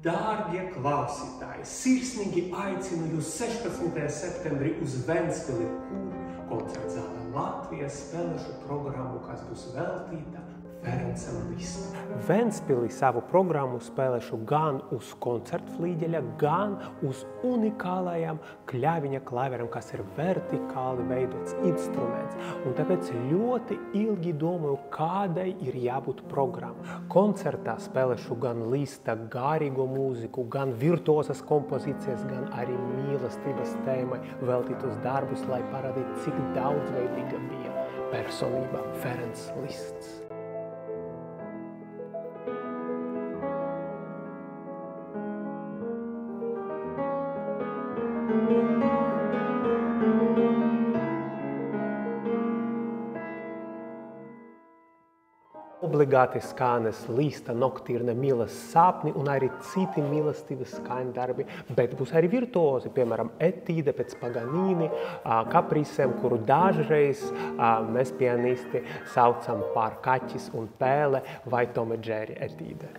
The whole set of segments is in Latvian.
Dārgie klausītāji, sirsnīgi aicinu jūs 16. septembrī uz Ventspili, kur koncertzālē Latvijas spēlešu programmu, kas būs veltīta Ferencam Listam. Ventspilī savu programmu spēlešu gan uz koncertflīģeļa, gan uz unikālajām kļaviņa klaveram, kas ir vertikāli veidots instruments. Un tāpēc ļoti ilgi domāju, kādai ir jābūt programma. Koncertā spēlešu gan Lista garīgo mūziku, gan virtuozas kompozīcijas, gan arī mīlestības tēmai veltītos darbus, lai parādītu, cik daudzveidīga bija personība Ferencs Lists. Obligāti skanēs Lista noktīrna mīlas sapni un arī citi mīlestības skaņdarbi, bet būs arī virtuozi, piemēram, etīde pēc Paganini, kaprisēm, kuru dažreiz mēs pianisti saucam par Kaķis un pēle vai Tom and Jerry etīde.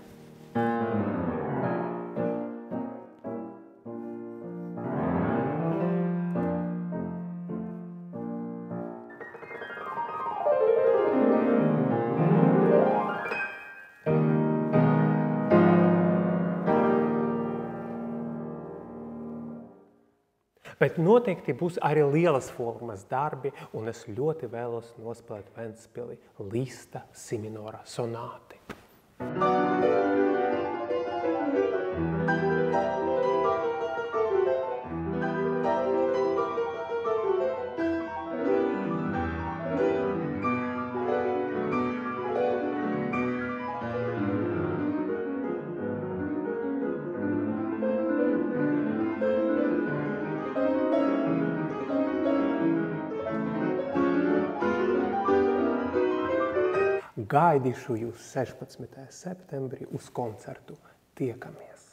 Bet noteikti būs arī lielas formas darbi, un es ļoti vēlos nospēlēt Ventspilī Lista si minora sonāti. Gaidīšu jūs 16. septembrī uz koncertu. Tiekamies!